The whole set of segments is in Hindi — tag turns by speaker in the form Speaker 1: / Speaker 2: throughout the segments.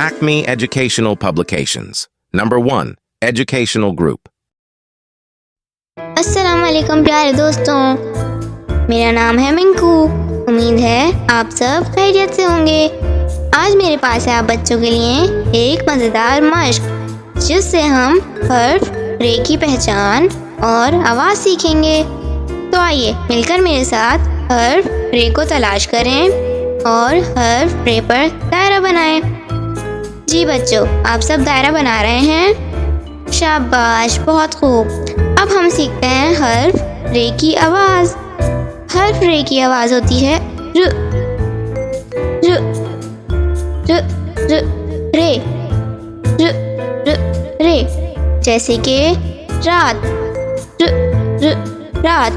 Speaker 1: Acme Educational Publications. Number 1. Educational Group.
Speaker 2: अस्सलाम वालेकुम प्यारे दोस्तों, मेरा नाम है मिंकू। उम्मीद है आप सब खैरियत से होंगे। आज मेरे पास है आप बच्चों के लिए एक मज़ेदार मश्क जिससे हम हर्फ रे की पहचान और आवाज़ सीखेंगे। तो आइए मिलकर मेरे साथ हर्फ रे को तलाश करें और हर्फ रे पर दायरा बनाएं। जी बच्चों, आप सब दायरा बना रहे हैं? शाबाश, बहुत खूब। अब हम सीखते हैं हर्फ रे की आवाज़। हर्फ रे की आवाज़ होती है र र र र रे र र रे, जैसे कि रात र र रात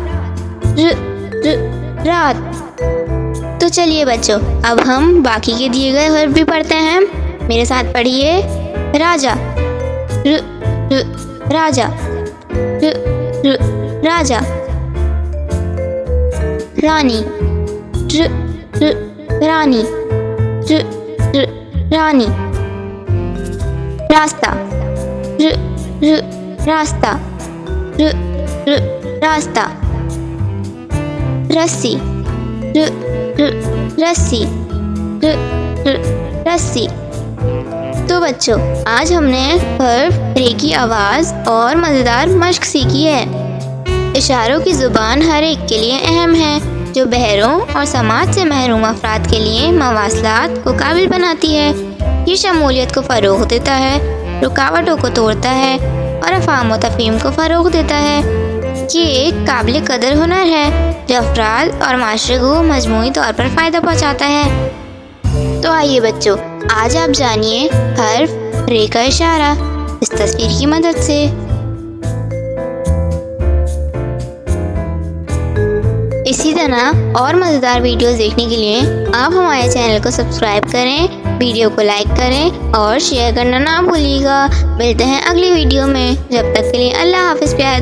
Speaker 2: र र रात। तो चलिए बच्चों, अब हम बाकी के दिए गए हर्फ भी पढ़ते हैं। मेरे साथ पढ़िए। राजा र र राजा र र राजा। रानी र र रानी र र रानी। रास्ता र र रास्ता र र रास्ता। रस्सी र र रस्सी र र रस्सी। तो बच्चों, आज हमने हर्फ रे की आवाज़ और मज़ेदार मश्क सीखी है। इशारों की ज़ुबान हर एक के लिए अहम है, जो बहरों और समाज से महरूम अफराद के लिए मवासलात को काबिल बनाती है। ये शमूलियत को फ़रोग़ देता है, रुकावटों को तोड़ता है और अफ़ाम व तफ़हीम को फ़रोग़ देता है। ये एक काबिल कदर हुनर है जो अफराद और माशरे को मजमूई तौर पर फ़ायदा पहुँचाता है। तो आइए बच्चों, आज आप जानिए हर्फ रे का इशारा इस तस्वीर की मदद से। इसी तरह और मज़ेदार वीडियोस देखने के लिए आप हमारे चैनल को सब्सक्राइब करें, वीडियो को लाइक करें और शेयर करना ना भूलिएगा। मिलते हैं अगली वीडियो में। जब तक के लिए अल्लाह हाफ़िज़ प्यारे दोस्तों।